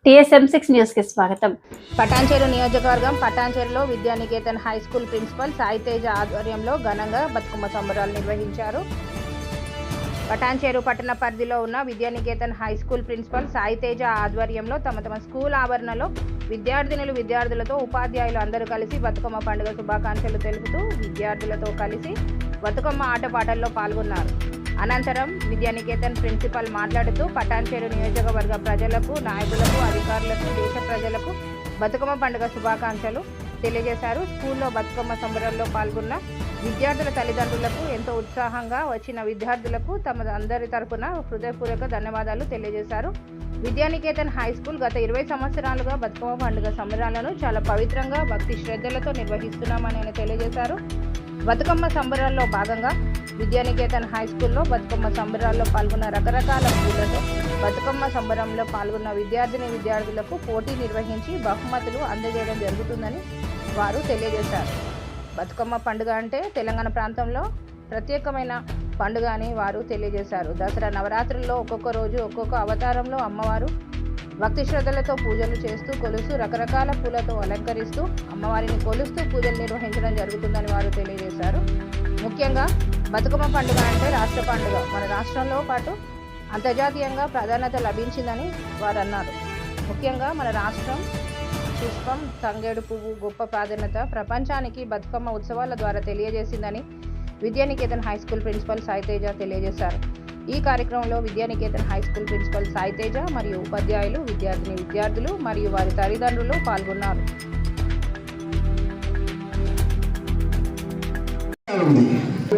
TSM6 news కి స్వాగతం. పటాన్చెరు నియోజకవర్గం పటాన్చెరులో Vidyaniketan high school principal Sai Teja ఆధ్వర్యంలో ఘనంగా బతుకమ్మ సంబరాలు నిర్వహించారు. పటాన్చెరు పట్టణ పరిధిలో ఉన్న Vidyaniketan high school principal Sai Teja ఆధ్వర్యంలో తమ స్కూల్ ఆవరణలో విద్యార్థులతో ఉపాధ్యాయులు అందరూ కలిసి బతుకమ్మ పండుగ శుభాకాంక్షలు తెలుపుతూ విద్యార్థులతో కలిసి బతుకమ్మ ఆటపాటల్లో పాల్గొన్నారు. అనంతరం విద్యానికేతన్ ప్రిన్సిపల్ మాట్లాడుతూ పటాన్చెరు నియోజకవర్గ ప్రజలకు, నాయకులకు, అధికారులకు, దేశ ప్రజలకు బతుకమ్మ పండుగ శుభాకాంక్షలు తెలియజేశారు. స్కూల్లో బతుకమ్మ సంబరాల్లో పాల్గొన్న విద్యార్థుల తల్లిదండ్రులకు, ఎంతో ఉత్సాహంగా వచ్చిన విద్యార్థులకు తమ అందరి తరపున హృదయపూర్వక ధన్యవాదాలు తెలియజేశారు. విద్యానికేతన్ హై స్కూల్ గత 20 సంవత్సరాలుగా బతుకమ్మ పండుగ సంబరాలను చాలా పవిత్రంగా, భక్తి శ్రద్ధలతో నిర్వహిస్తున్నామని ఆయన తెలియజేశారు. బతుకమ్మ సంబరాల్లో భాగంగా విద్యానికేతన్ హై స్కూల్లో బతుకమ్మ సంబరాల్లో పాల్గొన్న రకరకాల పూలతో బతుకమ్మ సంబరంలో పాల్గొన్న విద్యార్థులకు పోటీ నిర్వహించి బహుమతులు అందజేయడం జరుగుతుందని వారు తెలియజేశారు. బతుకమ్మ పండుగ అంటే తెలంగాణ ప్రాంతంలో ప్రత్యేకమైన పండుగ అని వారు తెలియజేశారు. దసరా నవరాత్రుల్లో ఒక్కొక్క రోజు ఒక్కొక్క అవతారంలో అమ్మవారు భక్తి శ్రద్ధలతో పూజలు చేస్తూ కొలుస్తూ రకరకాల పూలతో అలంకరిస్తూ అమ్మవారిని కొలుస్తూ పూజలు నిర్వహించడం జరుగుతుందని వారు తెలియజేశారు. ముఖ్యంగా బతుకమ్మ పండుగ అంటే రాష్ట్ర పండుగ. మన రాష్ట్రంలో పాటు అంతర్జాతీయంగా ప్రాధాన్యత లభించిందని వారు అన్నారు. ముఖ్యంగా మన రాష్ట్రం పుష్పం, తంగేడు పువ్వు గొప్ప ప్రాధాన్యత ప్రపంచానికి బతుకమ్మ ఉత్సవాల ద్వారా తెలియజేసిందని Vidyaniketan high school principal Sai Teja తెలియజేశారు. ఈ కార్యక్రమంలో Vidyaniketan high school principal Sai Teja మరియు ఉపాధ్యాయులు, విద్యార్థులు మరియు వారి తల్లిదండ్రులు పాల్గొన్నారు.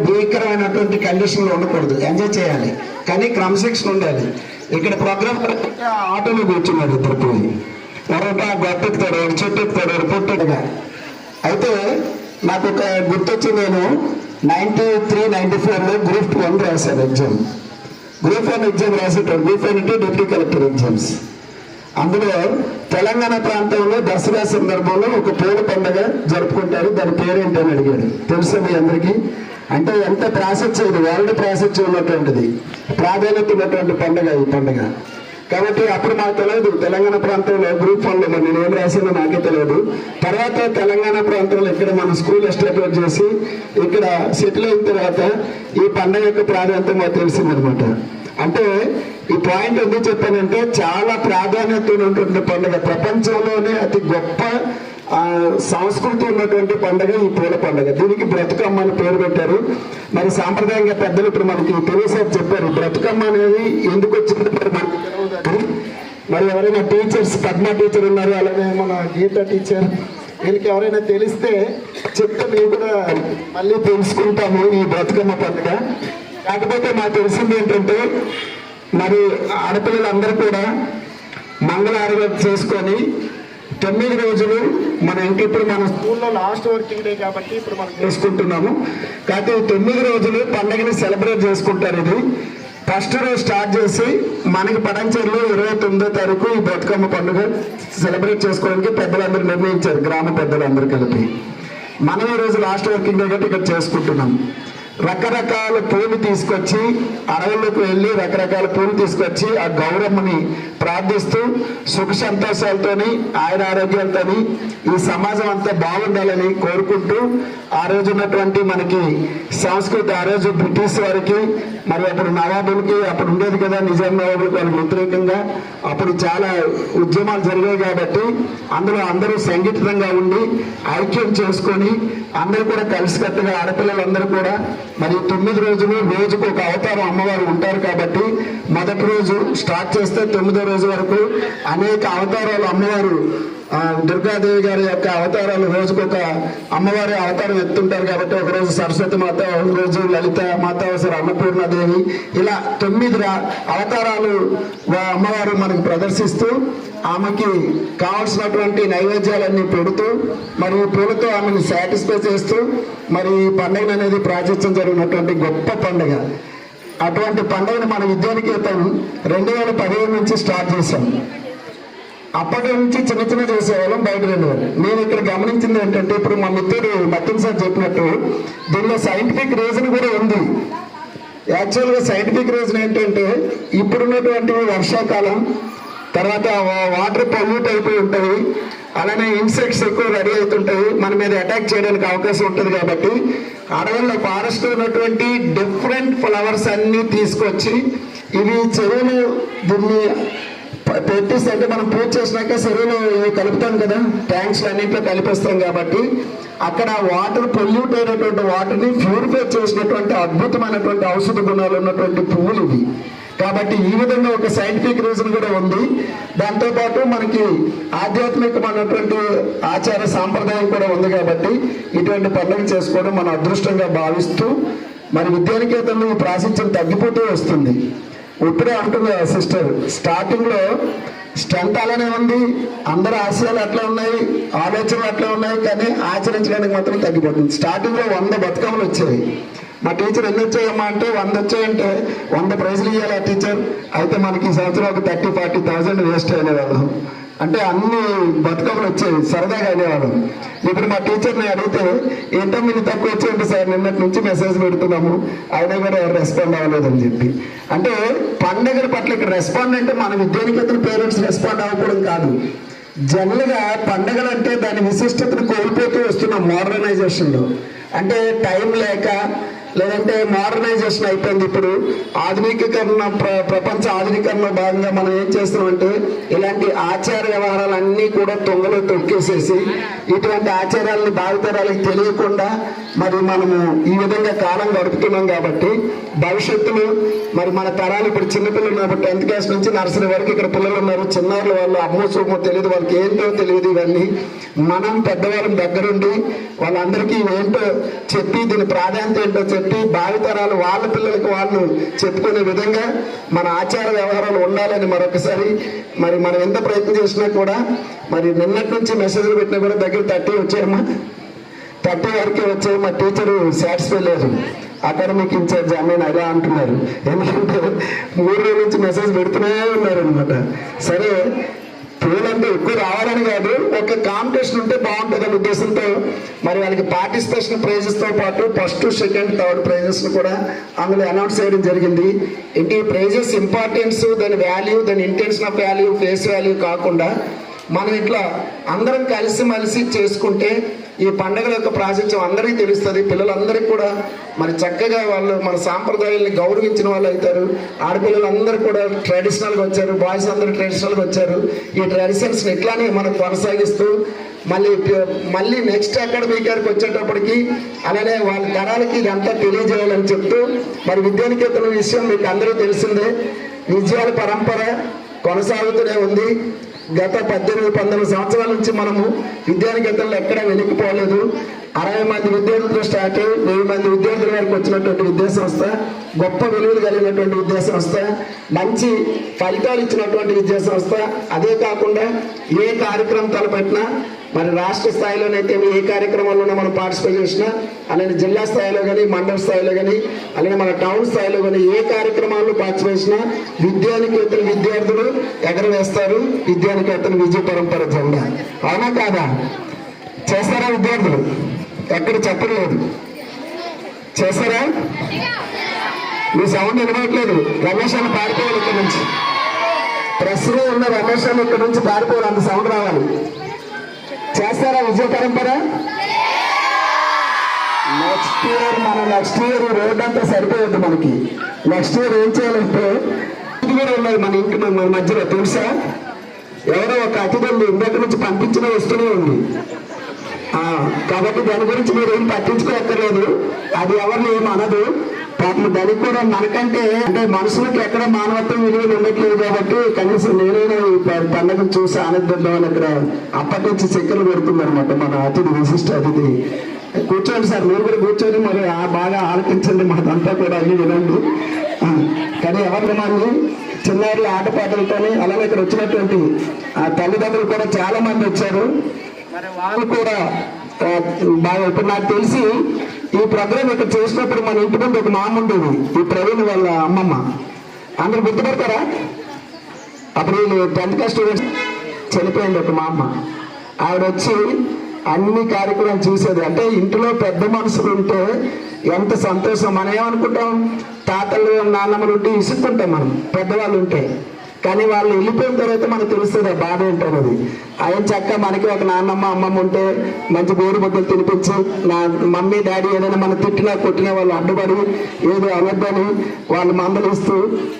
భీకరమైనటువంటి కండిషన్లో ఉండకూడదు, ఎంజాయ్ చేయాలి, కానీ క్రమశిక్షణ ఉండాలి. ఇక్కడ ప్రోగ్రామ్ ఆటోలో కూర్చున్నారు ఇద్దరు పోయి, ఎవరంటే ఆ గొట్టెక్కుతాడు, చెట్టు ఎక్కుతాడు, పొట్టుగా. అయితే నాకు ఒక గుర్తొచ్చి, నేను 93-94లో గ్రూప్ 1 రాశాను ఎగ్జామ్. గ్రూప్ 1 ఎగ్జామ్ రాసేటప్పుడు గ్రూప్ 1 అంటే డిప్యూటీ కలెక్టర్ ఎగ్జామ్స్. అందులో తెలంగాణ ప్రాంతంలో దసరా సందర్భంలో ఒక పూల పండుగ జరుపుకుంటారు, దాని పేరేంటని అడిగాడు. తెలుసా మీ అందరికీ? అంటే ఎంత ప్రాశస్త్యం, ఇది వరల్డ్ ప్రాశస్త్యం ఉన్నటువంటిది, ప్రాధాన్యత ఉన్నటువంటి పండుగ ఈ పండుగ. కాబట్టి అప్పుడు నాకు తెలియదు తెలంగాణ ప్రాంతంలో గ్రూప్ 1లో మరి నేను ఏం రాసానో నాకే తెలియదు. తర్వాత తెలంగాణ ప్రాంతంలో ఇక్కడ మన స్కూల్ ఎస్టాబ్లిష్ చేసి ఇక్కడ సెటిల్ అయిన తర్వాత ఈ పండుగ యొక్క ప్రాధాన్యత మాకు తెలిసిందనమాట. అంటే ఈ పాయింట్ ఎందుకు చెప్పానంటే, చాలా ప్రాధాన్యత ఉన్నటువంటి పండుగ, ప్రపంచంలోనే అతి గొప్ప సంస్కృతి ఉన్నటువంటి పండుగ ఈ పూల పండుగ. దీనికి బ్రతుకమ్మ అని పేరు పెట్టారు. మరి సాంప్రదాయంగా పెద్దలు ఇప్పుడు మనకి తెలిసేది చెప్పారు. బ్రతుకమ్మ అనేది ఎందుకు వచ్చింది మరి ఎవరైనా టీచర్స్, పద్మ టీచర్ ఉన్నారు, అలాగే మన గీత టీచర్, వీళ్ళకి ఎవరైనా తెలిస్తే చెప్తే మేము కూడా మళ్ళీ తెలుసుకుంటాము ఈ బ్రతుకమ్మ పండుగ. కాకపోతే నాకు తెలిసింది ఏంటంటే, మరి ఆడపిల్లలందరూ కూడా మంగళారతి చేసుకొని 9 రోజులు ఇప్పుడు మన స్కూల్లో లాస్ట్ వర్కింగ్ డే కాబట్టి ఇప్పుడు మనం చేసుకుంటున్నాము. కాబట్టి 9 రోజులు పండుగని సెలబ్రేట్ చేసుకుంటారు. ఇది ఫస్ట్ రోజు స్టార్ట్ చేసి మనకి పటాన్చెరులో 29వ తారీఖు ఈ బతుకమ్మ పండుగ సెలబ్రేట్ చేసుకోవడానికి పెద్దలందరూ నిర్ణయించారు, గ్రామ పెద్దలందరూ కలిపి. మనం ఈ రోజు లాస్ట్ వర్కింగ్ డే కాబట్టి ఇక్కడ చేసుకుంటున్నాం. రకరకాల పూలు తీసుకొచ్చి, అడవుల్లోకి వెళ్ళి రకరకాల పూలు తీసుకొచ్చి ఆ గౌరమ్మని ప్రార్థిస్తూ సుఖ సంతోషాలతోని, ఆయన ఆరోగ్యాలతోని ఈ సమాజం అంతా బాగుండాలని కోరుకుంటూ, ఆ రోజు ఉన్నటువంటి మనకి సంస్కృతి, ఆ రోజు బ్రిటిష్ వారికి, మరి అప్పుడు నవాబులకి అప్పుడు ఉండేది కదా, నిజాం నవాబులకి వాళ్ళకి వ్యతిరేకంగా అప్పుడు చాలా ఉద్యమాలు జరిగాయి. కాబట్టి అందులో అందరూ సంఘటితంగా ఉండి ఐక్యం చేసుకొని అందరూ కూడా కలిసికట్టుగా ఆడపిల్లలందరూ కూడా మరి 9 రోజులు రోజుకు ఒక అవతారం అమ్మవారు ఉంటారు. కాబట్టి మొదటి రోజు స్టార్ట్ చేస్తే 9వ రోజు వరకు అనేక అవతారాలు అమ్మవారు, దుర్గాదేవి గారి యొక్క అవతారాలు రోజుకొక అమ్మవారి అవతారం ఎత్తుంటారు. కాబట్టి ఒకరోజు సరస్వతి మాత, ఒకరోజు లలిత మాత, ఒకసారి అన్నపూర్ణాదేవి, ఇలా 9 అవతారాలు అమ్మవారు మనకు ప్రదర్శిస్తూ ఆమెకి కావాల్సినటువంటి నైవేద్యాలన్నీ పెడుతూ మరి పూలతో ఆమెను సాటిస్ఫై చేస్తూ మరి ఈ పండుగ అనేది ప్రాచుర్యం జరిగినటువంటి గొప్ప పండుగ. అటువంటి పండుగను మన విద్యానికేతన్ 2015 నుంచి స్టార్ట్ చేశాం. అప్పటి నుంచి చిన్న చిన్న చేసేవాళ్ళం, బయట వెళ్ళేవాళ్ళం. నేను ఇక్కడ గమనించింది ఏంటంటే, ఇప్పుడు మా మిత్రుడు మత్తిన్ సార్ చెప్పినట్టు దీనిలో సైంటిఫిక్ రీజన్ కూడా ఉంది. యాక్చువల్గా సైంటిఫిక్ రీజన్ ఏంటంటే, ఇప్పుడున్నటువంటి వర్షాకాలం తర్వాత వాటర్ పొల్యూట్ అయిపోయి ఉంటాయి, అలానే ఇన్సెక్ట్స్ ఎక్కువ రెడీ అవుతుంటాయి, మన మీద అటాక్ చేయడానికి అవకాశం ఉంటుంది. కాబట్టి అడవుల్లో ఫారెస్ట్ ఉన్నటువంటి డిఫరెంట్ ఫ్లవర్స్ అన్నీ తీసుకొచ్చి ఇవి చెరువులు దీన్ని పెట్టేసి, అంటే మనం పూజ చేసినాక చెరువులు ఇవి కలుపుతాం కదా, ట్యాంక్స్ అన్నింటిలో కలిపేస్తాం. కాబట్టి అక్కడ వాటర్ పొల్యూట్ అయినటువంటి వాటర్ని ప్యూరిఫై చేసినటువంటి అద్భుతమైనటువంటి ఔషధ గుణాలు ఉన్నటువంటి పువ్వులు ఇవి. కాబట్టి ఈ విధంగా ఒక సైంటిఫిక్ రీజన్ కూడా ఉంది. దాంతోపాటు మనకి ఆధ్యాత్మికమైనటువంటి ఆచార సాంప్రదాయం కూడా ఉంది. కాబట్టి ఇటువంటి పండుగ చేసుకోవడం మన అదృష్టంగా భావిస్తూ మరి విద్యానికేతనంలో ఈ ప్రాశస్త్యం తగ్గిపోతూ వస్తుంది. ఇప్పుడే అంటుంది సిస్టర్, స్టార్టింగ్లో స్ట్రెంత్ అలానే ఉంది, అందరి ఆశయాలు అట్లా ఉన్నాయి, ఆలోచనలు అట్లా ఉన్నాయి, కానీ ఆచరించడానికి మాత్రం తగ్గిపోతుంది. స్టార్టింగ్లో 100 బతుకమ్మలు వచ్చాయి. మా టీచర్ ఎన్ని వచ్చాయమ్మా అంటే 100 వచ్చాయంటే 100 ప్రైజులు ఇవ్వాలి ఆ టీచర్. అయితే మనకి ఈ సంవత్సరం ఒక 30,000-40,000 వేస్ట్ అనేవాళ్ళం. అంటే అన్ని బతుకమ్మలు వచ్చాయి, సరదాగా అనేవాళ్ళం. ఇప్పుడు మా టీచర్ని అడిగితే ఏంటో మీరు తక్కువ వచ్చేయండి సార్, నిన్నటి నుంచి మెసేజ్ పెడుతున్నాము, అయినా కూడా ఎవరు రెస్పాండ్ అవ్వలేదని చెప్పి. అంటే పండుగల పట్ల ఇక్కడ రెస్పాండ్ అంటే మన విద్యానికేతన పేరెంట్స్ రెస్పాండ్ అవ్వకూడదు కాదు. జనరల్గా పండుగలు అంటే దాని విశిష్టతను కోల్పోతూ వస్తున్నాం మోడర్నైజేషన్లో. అంటే టైం లేక, లేదంటే మోడర్నైజేషన్ అయిపోయింది. ఇప్పుడు ఆధునికీకరణ, ప్రపంచ ఆధునీకరణ భాగంగా మనం ఏం చేస్తున్నామంటే ఇలాంటి ఆచార వ్యవహారాలన్నీ కూడా తొంగలో తొక్కేసేసి ఇటువంటి ఆచారాలను భావితరాలకు తెలియకుండా మరి మనము ఈ విధంగా కాలం గడుపుతున్నాం. కాబట్టి భవిష్యత్తులో మరి మన తరాలు ఇప్పుడు చిన్నపిల్లలు ఉన్నారు, 10th క్లాస్ నుంచి నర్సరీ వరకు ఇక్కడ పిల్లలు ఉన్నారు, చిన్నారులు, వాళ్ళు అమ్మో సూమో తెలియదు, వాళ్ళకి ఏంటో తెలియదు. ఇవన్నీ మనం పెద్దవాళ్ళం దగ్గరుండి వాళ్ళందరికీ ఏంటో చెప్పి దీని ప్రాధాన్యత ఏంటో చెప్పి భావితరాలు వాళ్ళ పిల్లలకు వాళ్ళు చెప్పుకునే విధంగా మన ఆచార వ్యవహారాలు ఉండాలని మరొకసారి మరి మనం ఎంత ప్రయత్నం చేసినా కూడా మరి నిన్నటి నుంచి మెసేజ్లు పెట్టినా కూడా దగ్గర 30 వచ్చాయమ్మా, 30 వరకే వచ్చాయి. మా టీచరు సాటిస్ఫై లేదు, అకాడమిక్ ఇన్ఛార్జ్ అమ్మాయిని అలా అంటున్నారు. ఎందుకంటే 3 రోజుల నుంచి మెసేజ్ పెడుతూనే ఉన్నారు అనమాట. సరే, పూలంటే ఎక్కువ రావాలని కాదు, ఒక కాంపిటీషన్ ఉంటే బాగుంటుంది ఉద్దేశంతో మరి వాళ్ళకి పార్టిసిపేషన్ ప్రైజెస్తో పాటు 1st, 2nd, 3rd ప్రైజెస్ కూడా అందులో అనౌన్స్ చేయడం జరిగింది. ఏంటి ప్రైజెస్ ఇంపార్టెన్స్, దాని వాల్యూ, దాని intention of value, face value కాకుండా మనం ఇట్లా అందరం కలిసిమెలిసి చేసుకుంటే ఈ పండుగల యొక్క ప్రాశస్త్యం అందరికీ తెలుస్తుంది. పిల్లలందరికీ కూడా మరి చక్కగా వాళ్ళు మన సాంప్రదాయాల్ని గౌరవించిన వాళ్ళు అవుతారు. ఆడపిల్లలందరూ కూడా ట్రెడిషనల్గా వచ్చారు, బాయ్స్ అందరూ ట్రెడిషనల్గా వచ్చారు. ఈ ట్రెడిషన్స్ని ఇట్లానే మనం కొనసాగిస్తూ మళ్ళీ నెక్స్ట్ అకాడమిక్ ఇయర్కి వచ్చేటప్పటికి అలానే వాళ్ళ తరాలకి ఇదంతా తెలియజేయాలని చెప్తూ మరి విద్యానికేతన విషయం మీకు అందరూ తెలిసిందే. విజయాల పరంపర కొనసాగుతూనే ఉంది. గత 18-19 సంవత్సరాల నుంచి మనము విద్యానికేతనలో ఎక్కడా వెనక్కిపోలేదు. 60 మంది విద్యార్థులతో స్టార్ట్ అయ్యి 1000 మంది విద్యార్థుల వరకు వచ్చినటువంటి విద్యాసంస్థ, గొప్ప విలువలు కలిగినటువంటి విద్యాసంస్థ, మంచి ఫలితాలు ఇచ్చినటువంటి విద్యాసంస్థ. అదే కాకుండా ఏ కార్యక్రమం తలపెట్టినా మరి రాష్ట్ర స్థాయిలోనైతే ఏ కార్యక్రమాల్లోనే మనం పార్టిసిపేట్ చేసినా, అలానే జిల్లా స్థాయిలో కానీ, మండల స్థాయిలో కానీ, అలానే మన టౌన్ స్థాయిలో కానీ ఏ కార్యక్రమాల్లో పార్టిసిపేట్ చేసినా విద్యానికేతన విద్యార్థులు ఎగరవేస్తారు విద్యానికేతన విజయ పరంపర జెండా. అవునా కాదా? చేస్తారా విద్యార్థులు? ఎక్కడ చెప్పలేదు, చేస్తారా? మీ సౌండ్ వినవట్లేదు. రమేష్ అని పారిపోవాలి ఇక్కడ నుంచి. ప్రెస్లో ఉన్న రమేష్ అని ఇక్కడ నుంచి పారిపోవాలి, అంత సౌండ్ రావాలి. చేస్తారా విజయ పరంపర? నెక్స్ట్ ఇయర్ రోడ్ అంతా సరిపోవద్దు మనకి. నెక్స్ట్ ఇయర్ ఏం చేయాలంటే ఇది కూడా ఉన్నది మన ఇంటి మన మధ్యలో, తెలుసా? ఎవరో ఒక అతిథులు ఇందటి నుంచి పంపించిన వస్తూనే ఉంది. కాబట్టి దాని గురించి మీరు ఏం పట్టించుకోక్కర్లేదు, అది ఎవరిని ఏం అనదు. పాపం దానికి కూడా మనకంటే అంటే మనుషులకి ఎక్కడ మానవత్వం విలువలు ఉండట్లేదు. కాబట్టి కనీసం నేనైనా ఈ పండుగను చూసి ఆనందిద్దామని అక్కడ అప్పటి నుంచి చక్కెరలు పెడుతుంది అనమాట మన అతిథి, విశిష్ట అతిథి. కూర్చోండి సార్, మీరు కూడా కూర్చొని మరి బాగా ఆలకించండి, మాదంతా కూడా అన్ని వినండి. కానీ ఎవరిని మంది చిన్నారుల ఆటపాటలతోనే అలానే ఇక్కడ వచ్చినటువంటి ఆ తల్లిదండ్రులు కూడా చాలా మంది వచ్చారు. మరి వాళ్ళు కూడా బాగా ఇప్పుడు నాకు తెలిసి ఈ ప్రోగ్రామ్ ఇక్కడ చేసినప్పుడు మన ఇంటి ముందు ఒక మామ ఉండేది, ఈ ప్రవీణ్ వాళ్ళ అమ్మమ్మ. అందరూ గుర్తుపడతారా? అప్పుడు వీళ్ళు 10th క్లాస్ స్టూడెంట్స్ చనిపోయింది ఒక మా అమ్మ. ఆవిడ వచ్చి అన్ని కార్యక్రమాలు చూసేది. అంటే ఇంట్లో పెద్ద మనుషులు ఉంటే ఎంత సంతోషం. మనం ఏమనుకుంటాం, తాతలు నాన్నమ్మలు ఉంటే ఇసుకుంటాం మనం పెద్దవాళ్ళు ఉంటే. కానీ వాళ్ళు వెళ్ళిపోయిన తర్వాత మనకు తెలుస్తుంది ఆ బాధ ఏంటన్నది. ఆయన చక్క మనకి ఒక నాన్నమ్మ అమ్మమ్మ ఉంటే మంచి గోరు బొద్దలు తినిపించి, నా మమ్మీ డాడీ ఏదైనా మనం తిట్టినా కొట్టినా వాళ్ళు అడ్డుపడి ఏదో అనొద్దని వాళ్ళు మందలిస్తూ,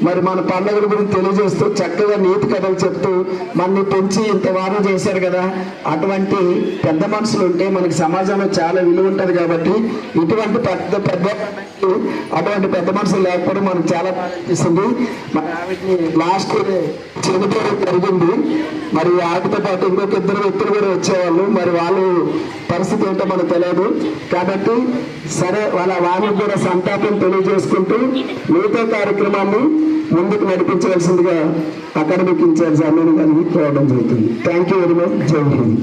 మరి మన పండుగల గురించి తెలియజేస్తూ చక్కగా నీతి కథలు చెప్తూ మనని పెంచి ఇంత వారం చేశారు కదా. అటువంటి పెద్ద మనుషులు ఉంటే మనకి సమాజంలో చాలా విలువ ఉంటుంది. కాబట్టి ఇటువంటి అటువంటి పెద్ద మనుషులు లేకపోవడం మనకు చాలా ఇస్తుంది. మరి ఆవిడని లాస్ట్ చనిపోవడం జరిగింది. మరి ఆవిడతో పాటు ఇంకొక ఇద్దరు వ్యక్తులు కూడా వచ్చేవాళ్ళు. మరి వాళ్ళు పరిస్థితి ఏంటో మనకు తెలియదు. కాబట్టి సరే వాళ్ళకి కూడా సంతాపం తెలియజేసుకుంటూ మిగతా కార్యక్రమాన్ని ముందుకు నడిపించవలసిందిగా అకాడమిక్ ఇన్ఛార్జ్ అమీన్ గారిని కోరడం జరుగుతుంది. Thank you very much. జై హింద్.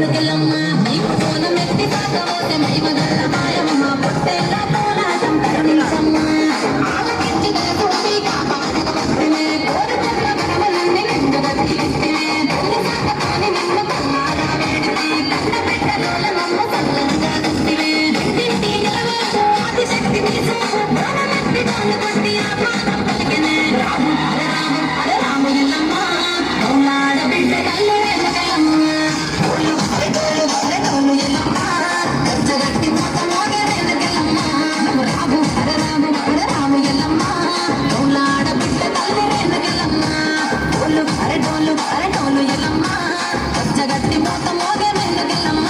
వెనుకెళ్ళమ్మ నీకు పూల మెత్తి తాకబోతే మైమగల్ల మాయమ్మ పొట్టేళ్ళ పోరాటం కరుణించమ్మ ఆలకించి దయతోటి కాపాడి భక్తిమే కోరుకున్న వరములన్నీ నిండుగా తీర్చిమే తల్లి సాకతాని నిన్ను కన్నారా వేడితే కన్న బిడ్డలోల నమ్మ చల్లంగా దుస్తివే ఇంటింటి నిలవేసు ఆదిశక్తి నీసు ప్రాణమెత్తి దాన్ని కొట్టి ఆ ప్రాణం పలికినే రాము హరే రాము హరే రాము ఎల్లమ్మ కౌలాడ బిడ్డ కళ్ళు వెనుకెళ్ళమ్మ డోలు హరే డోలు ఎల్లమ్మ గజ్జగట్టి మోత మోగే వెనుకెళ్ళమ్మ రాము హరే రాము ఎల్లమ్మ కౌలాడ బిడ్డ కళ్ళు వెనుకెళ్ళమ్మ డోలు హరే డోలు ఎల్లమ్మ గజ్జగట్టి మోత మోగే వెనుకెళ్ళమ్మ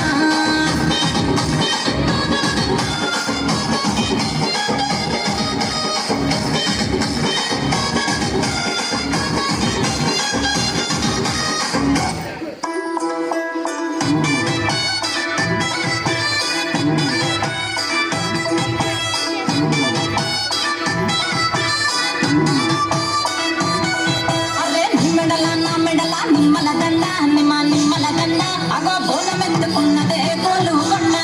అరే నిమ్మెడల నా మెడల నిమ్మల దండ నిమ్మల దండ అగో బోనమెత్తుకున్నదే గోలు కొండ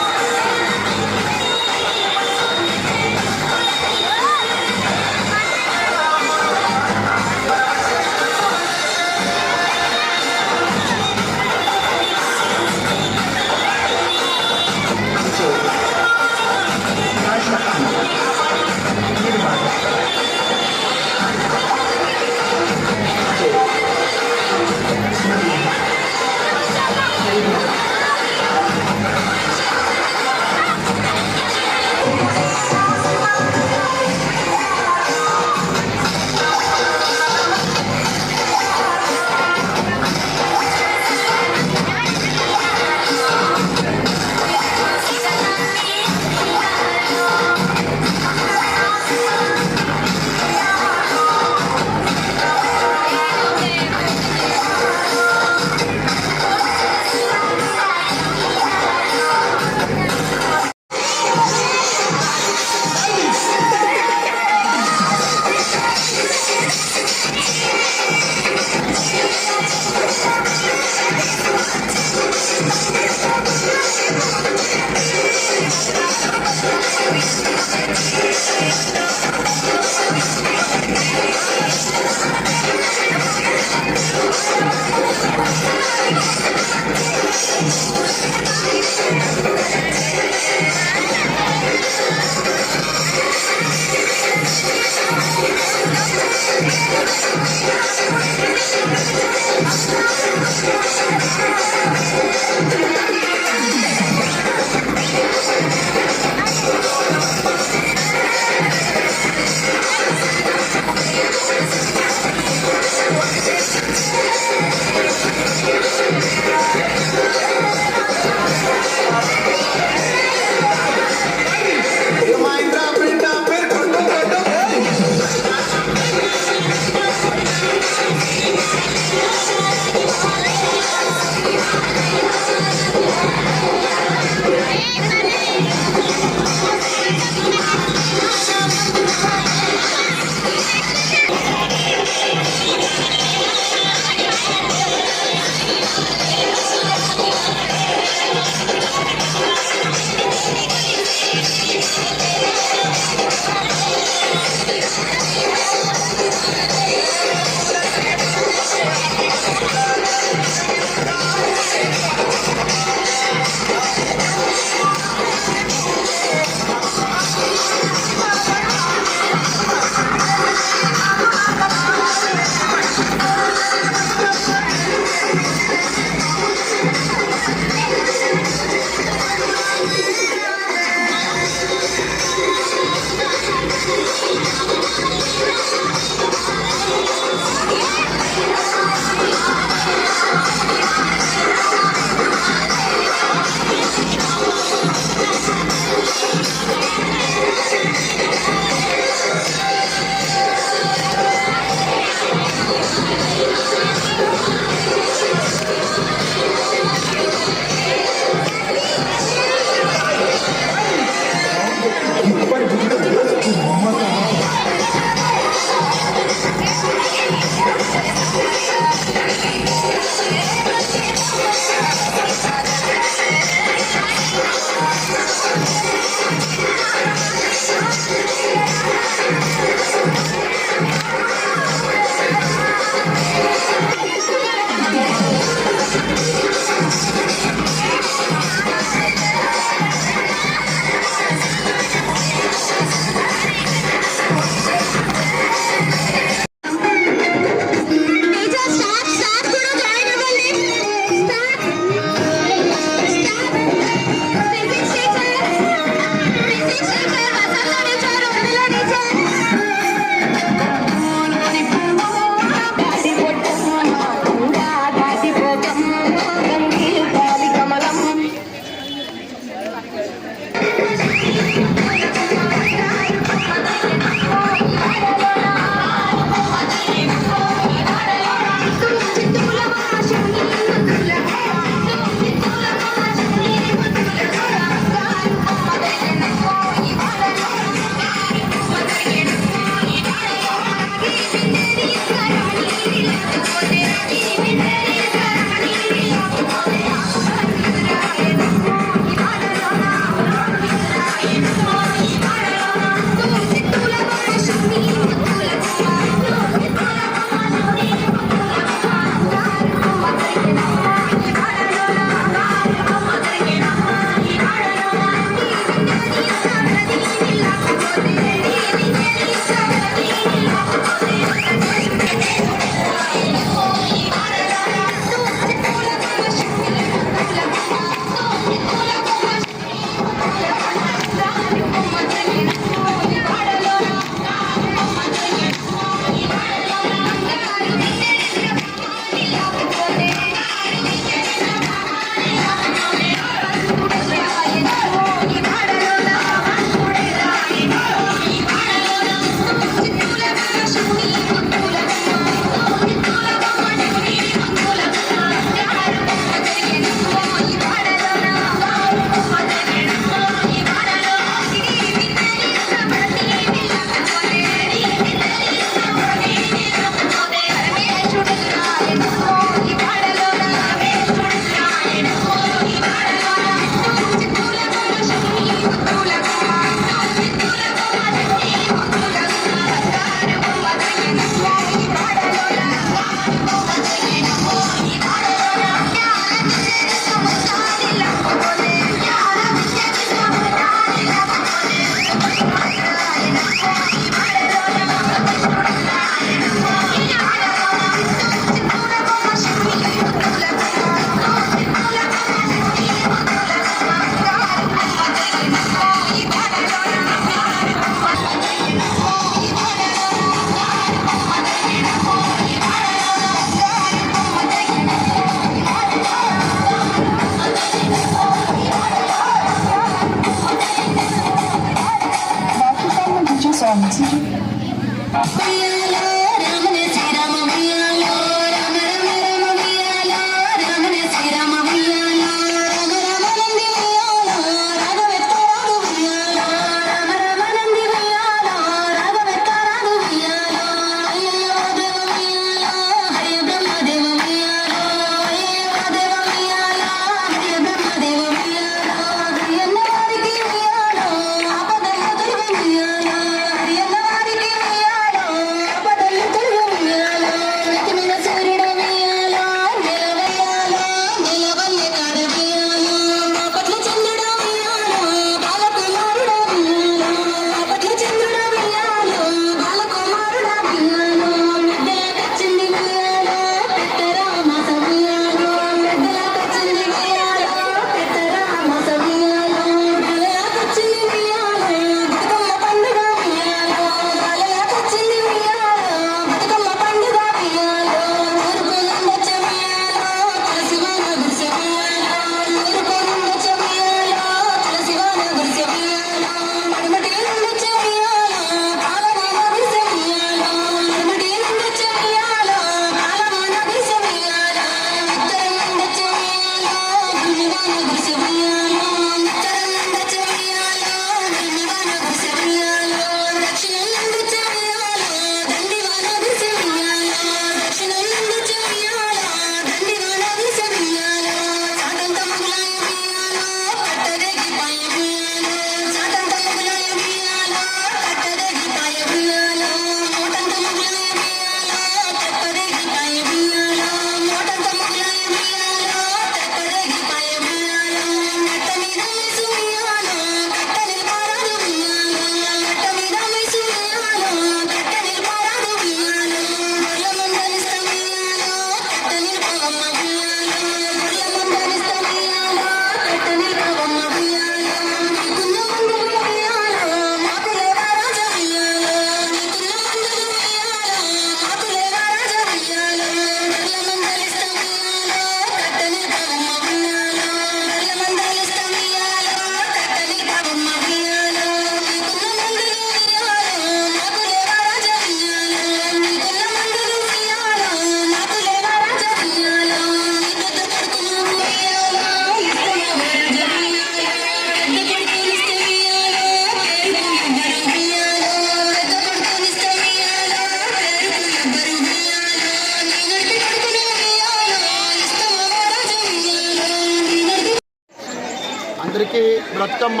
అందరికీ బ్రతుకమ్మ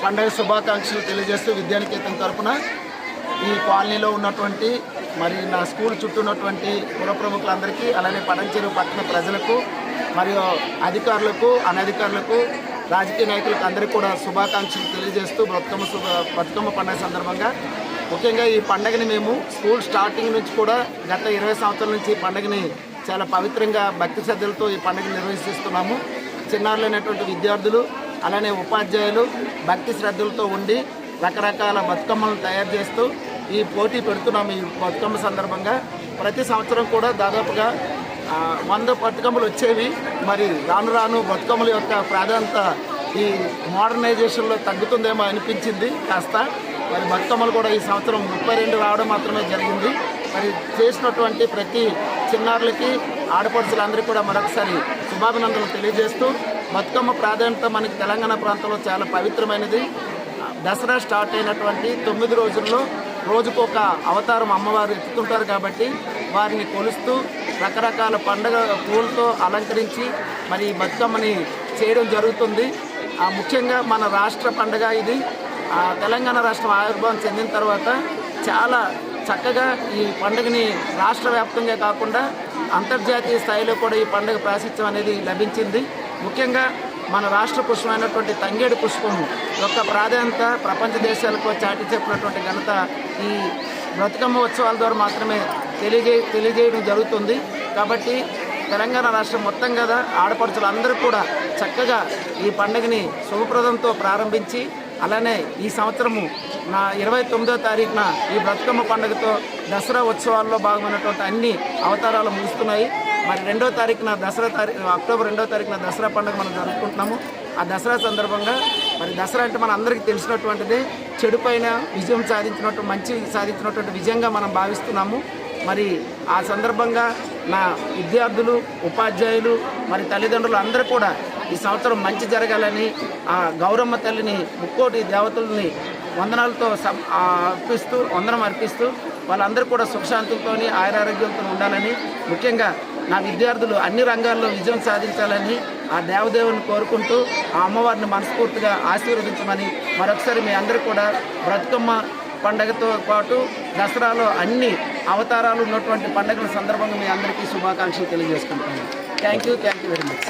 పండుగ శుభాకాంక్షలు తెలియజేస్తూ విద్యానికేతన్ తరపున ఈ కాలనీలో ఉన్నటువంటి మరి నా స్కూల్ చుట్టూ ఉన్నటువంటి పుర ప్రముఖులందరికీ, అలానే పటాన్చెరు పట్టణ ప్రజలకు మరియు అధికారులకు, అనధికారులకు, రాజకీయ నాయకులకు అందరికీ కూడా శుభాకాంక్షలు తెలియజేస్తూ బతుకమ్మ పండుగ సందర్భంగా ముఖ్యంగా ఈ పండుగని మేము స్కూల్ స్టార్టింగ్ నుంచి కూడా గత 20 సంవత్సరాల నుంచి ఈ పండుగని చాలా పవిత్రంగా భక్తి శ్రద్ధలతో ఈ పండుగను నిర్వహిస్తున్నాము. చిన్నారులైనటువంటి విద్యార్థులు అలానే ఉపాధ్యాయులు భక్తి శ్రద్ధలతో ఉండి రకరకాల బతుకమ్మలను తయారు చేస్తూ ఈ పోటీ పెడుతున్నాము. ఈ బతుకమ్మ సందర్భంగా ప్రతి సంవత్సరం కూడా దాదాపుగా 100 బతుకమ్మలు వచ్చేవి. మరి రాను రాను బతుకమ్మల యొక్క ప్రాధాన్యత ఈ మోడర్నైజేషన్లో తగ్గుతుందేమో అనిపించింది కాస్త. మరి బతుకమ్మలు కూడా ఈ సంవత్సరం 32 రావడం మాత్రమే జరిగింది. మరి చేసినటువంటి ప్రతి చిన్నారులకి, ఆడపడుచులందరికీ కూడా మరొకసారి శుభాభినందనలు తెలియజేస్తూ, బతుకమ్మ ప్రాధాన్యత మనకి తెలంగాణ ప్రాంతంలో చాలా పవిత్రమైనది. దసరా స్టార్ట్ అయినటువంటి 9 రోజుల్లో రోజుకొక అవతారం అమ్మవారు ఎత్తుతుంటారు కాబట్టి వారిని కొలుస్తూ రకరకాల పండుగ పూలతో అలంకరించి మరి బతుకమ్మని చేయడం జరుగుతుంది. ముఖ్యంగా మన రాష్ట్ర పండుగ ఇది. తెలంగాణ రాష్ట్రం ఆవిర్భావం చెందిన తర్వాత చాలా చక్కగా ఈ పండుగని రాష్ట్ర వ్యాప్తంగా కాకుండా అంతర్జాతీయ స్థాయిలో కూడా ఈ పండుగ ప్రాశస్త్యం అనేది లభించింది. ముఖ్యంగా మన రాష్ట్ర పుష్పమైనటువంటి తంగేడు పుష్పం యొక్క ప్రాధాన్యత ప్రపంచ దేశాలకు చాటి చెప్పినటువంటి ఘనత ఈ బతుకమ్మ ఉత్సవాల ద్వారా మాత్రమే తెలియజేయడం జరుగుతుంది. కాబట్టి తెలంగాణ రాష్ట్రం మొత్తం కదా ఆడపడుచులు అందరూ కూడా చక్కగా ఈ పండుగని శుభప్రదంతో ప్రారంభించి, అలానే ఈ సంవత్సరము 29వ తారీఖున ఈ బతుకమ్మ పండుగతో దసరా ఉత్సవాల్లో భాగమైనటువంటి అన్ని అవతారాలు ముగుస్తున్నాయి. మరి 2వ తారీఖున అక్టోబర్ 2వ తారీఖున దసరా పండుగ మనం జరుపుకుంటున్నాము. ఆ దసరా సందర్భంగా మరి దసరా అంటే మన అందరికీ తెలిసినటువంటిదే, చెడు పైన విజయం మంచి సాధించినటువంటి విజయంగా మనం భావిస్తున్నాము. మరి ఆ సందర్భంగా నా విద్యార్థులు, ఉపాధ్యాయులు, మరి తల్లిదండ్రులు అందరూ కూడా ఈ సంవత్సరం మంచి జరగాలని, ఆ గౌరమ్మ తల్లిని, ముక్కోటి దేవతల్ని వందనాలతో వందనం అర్పిస్తూ వాళ్ళందరూ కూడా సుఖశాంతులతో, ఆయురారోగ్యంతో ఉండాలని, ముఖ్యంగా నా విద్యార్థులు అన్ని రంగాల్లో విజయం సాధించాలని ఆ దేవదేవుని కోరుకుంటూ ఆ అమ్మవారిని మనస్ఫూర్తిగా ఆశీర్వదించమని మరొకసారి మీ అందరూ కూడా బ్రతుకమ్మ పండుగతో పాటు దసరాలో అన్ని అవతారాలు ఉన్నటువంటి పండుగల సందర్భంగా మీ అందరికీ శుభాకాంక్షలు తెలియజేసుకుంటున్నాను. Thank you very much.